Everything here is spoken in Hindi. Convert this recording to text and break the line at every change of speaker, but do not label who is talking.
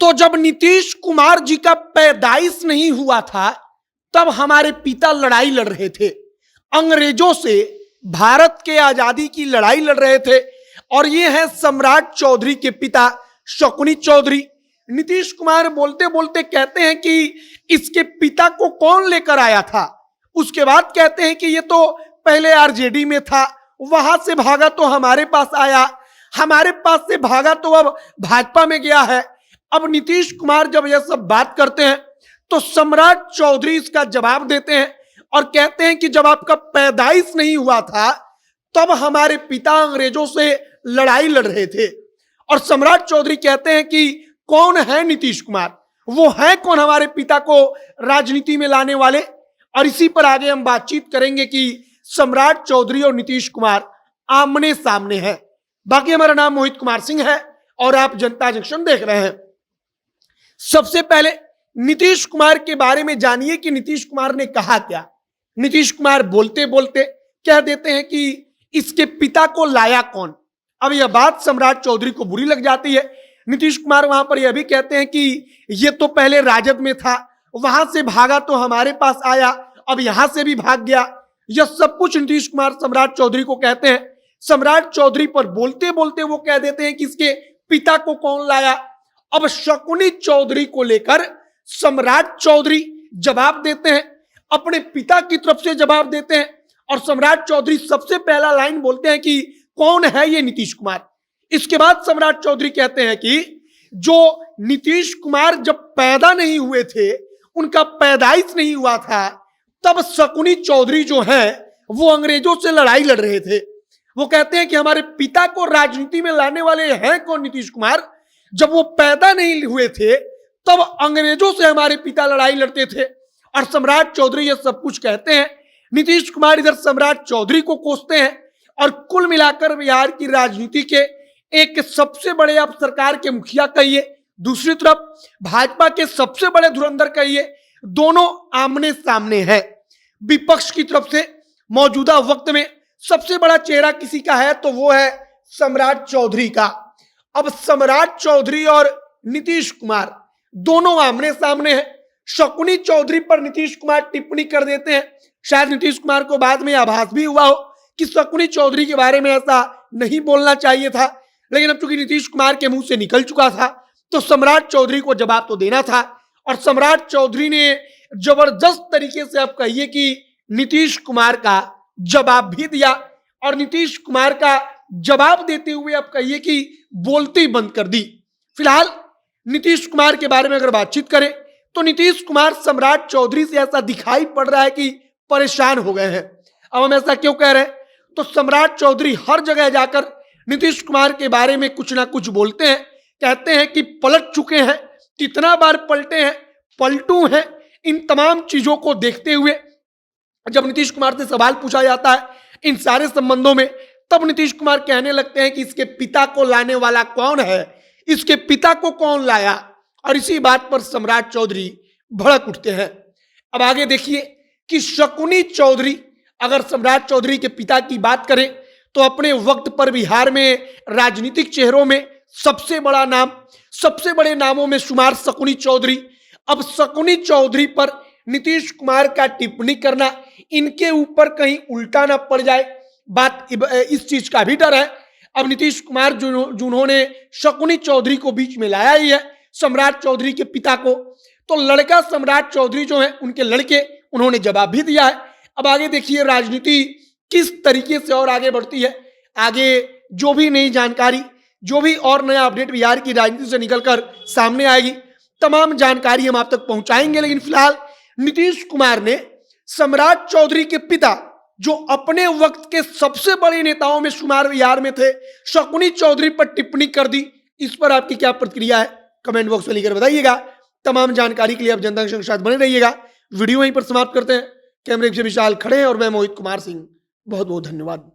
तो जब नीतीश कुमार जी का पैदाइश नहीं हुआ था तब हमारे पिता लड़ाई लड़ रहे थे, अंग्रेजों से भारत के आजादी की लड़ाई लड़ रहे थे। और ये है सम्राट चौधरी के पिता शकुनी चौधरी। नीतीश कुमार बोलते बोलते कहते हैं कि इसके पिता को कौन लेकर आया था। उसके बाद कहते हैं कि ये तो पहले आरजेडी में था, वहां से भागा तो हमारे पास आया, हमारे पास से भागा तो अब भाजपा में गया है। अब नीतीश कुमार जब यह सब बात करते हैं तो सम्राट चौधरी इसका जवाब देते हैं और कहते हैं कि जब आपका पैदाइश नहीं हुआ था तब हमारे पिता अंग्रेजों से लड़ाई लड़ रहे थे। और सम्राट चौधरी कहते हैं कि कौन है नीतीश कुमार, वो है कौन हमारे पिता को राजनीति में लाने वाले। और इसी पर आगे हम बातचीत करेंगे कि सम्राट चौधरी और नीतीश कुमार आमने सामने हैं। बाकी हमारा नाम मोहित कुमार सिंह है और आप जनता जंक्शन देख रहे हैं। सबसे पहले नीतीश कुमार के बारे में जानिए कि नीतीश कुमार ने कहा क्या। नीतीश कुमार बोलते बोलते कह देते हैं कि इसके पिता को लाया कौन। अब यह बात सम्राट चौधरी को बुरी लग जाती है। नीतीश कुमार वहां पर यह भी कहते हैं कि यह तो पहले राजद में था, वहां से भागा तो हमारे पास आया, अब यहां से भी भाग गया। यह सब कुछ नीतीश कुमार सम्राट चौधरी को कहते हैं। सम्राट चौधरी पर बोलते बोलते वो कह देते हैं कि इसके पिता को कौन लाया। अब शकुनी चौधरी को लेकर सम्राट चौधरी जवाब देते हैं, अपने पिता की तरफ से जवाब देते हैं। और सम्राट चौधरी सबसे पहला लाइन बोलते हैं कि कौन है ये नीतीश कुमार। इसके बाद सम्राट चौधरी कहते हैं कि जो नीतीश कुमार जब पैदा नहीं हुए थे, उनका पैदाइश नहीं हुआ था, तब शकुनी चौधरी जो है वो अंग्रेजों से लड़ाई लड़ रहे थे। वो कहते हैं कि हमारे पिता को राजनीति में लाने वाले हैं कौन नीतीश कुमार। जब वो पैदा नहीं हुए थे तब अंग्रेजों से हमारे पिता लड़ाई लड़ते थे। और सम्राट चौधरी ये सब कुछ कहते हैं। नीतीश कुमार इधर सम्राट चौधरी को कोसते हैं और कुल मिलाकर बिहार की राजनीति के एक सबसे बड़े आप सरकार के मुखिया कहिए, दूसरी तरफ भाजपा के सबसे बड़े धुरंधर कहिए, दोनों आमने सामने है। विपक्ष की तरफ से मौजूदा वक्त में सबसे बड़ा चेहरा किसी का है तो वो है सम्राट चौधरी का। अब सम्राट चौधरी और नीतीश कुमार दोनों आमने सामने हैं। शकुनी चौधरी पर नीतीश कुमार टिप्पणी कर देते हैं। शायद नीतीश कुमार को बाद में आभास भी हुआ हो कि शकुनी चौधरी के बारे में ऐसा नहीं बोलना चाहिए था, लेकिन अब चूंकि नीतीश कुमार के मुंह से निकल चुका था तो सम्राट चौधरी को जवाब तो देना था। और सम्राट चौधरी ने जबरदस्त तरीके से आप कहिए कि नीतीश कुमार का जवाब भी दिया। और नीतीश कुमार का जवाब देते हुए आप कहिए कि बोलती बंद कर दी। फिलहाल नीतीश कुमार के बारे में अगर बातचीत करें तो नीतीश कुमार सम्राट चौधरी से ऐसा दिखाई पड़ रहा है कि परेशान हो गए हैं। अब हम ऐसा क्यों कह रहे हैं, तो सम्राट चौधरी हर जगह जाकर नीतीश कुमार के बारे में कुछ ना कुछ बोलते हैं, कहते हैं कि पलट चुके हैं, कितना बार पलटे हैं, पलटू हैं। इन तमाम चीजों को देखते हुए जब नीतीश कुमार से सवाल पूछा जाता है इन सारे संबंधों में, तब नीतीश कुमार कहने लगते हैं कि इसके पिता को लाने वाला कौन है, इसके पिता को कौन लाया। और इसी बात पर सम्राट चौधरी भड़क उठते हैं। अब आगे देखिए कि शकुनी चौधरी, अगर सम्राट चौधरी के पिता की बात करें तो अपने वक्त पर बिहार में राजनीतिक चेहरों में सबसे बड़ा नाम, सबसे बड़े नामों में शुमार शकुनी चौधरी। अब शकुनी चौधरी पर नीतीश कुमार का टिप्पणी करना, इनके ऊपर कहीं उल्टा ना पड़ जाए, बात इस चीज का भी डर है। अब नीतीश कुमार जिन्होंने शकुनी चौधरी को बीच में लाया ही है, सम्राट चौधरी के पिता को, तो लड़का सम्राट चौधरी जो है उनके लड़के, उन्होंने जवाब भी दिया है। अब आगे देखिए राजनीति किस तरीके से और आगे बढ़ती है। आगे जो भी नई जानकारी, जो भी और नया अपडेट बिहार की राजनीति से निकलकर सामने आएगी, तमाम जानकारी हम आप तक पहुंचाएंगे। लेकिन फिलहाल नीतीश कुमार ने सम्राट चौधरी के पिता, जो अपने वक्त के सबसे बड़े नेताओं में शुमार बिहार में थे, शकुनी चौधरी पर टिप्पणी कर दी। इस पर आपकी क्या प्रतिक्रिया है, कमेंट बॉक्स में लिखकर बताइएगा। तमाम जानकारी के लिए आप जनता के साथ बने रहिएगा। वीडियो वहीं पर समाप्त करते हैं। कैमरे से विशाल खड़े हैं और मैं मोहित कुमार सिंह। बहुत बहुत धन्यवाद।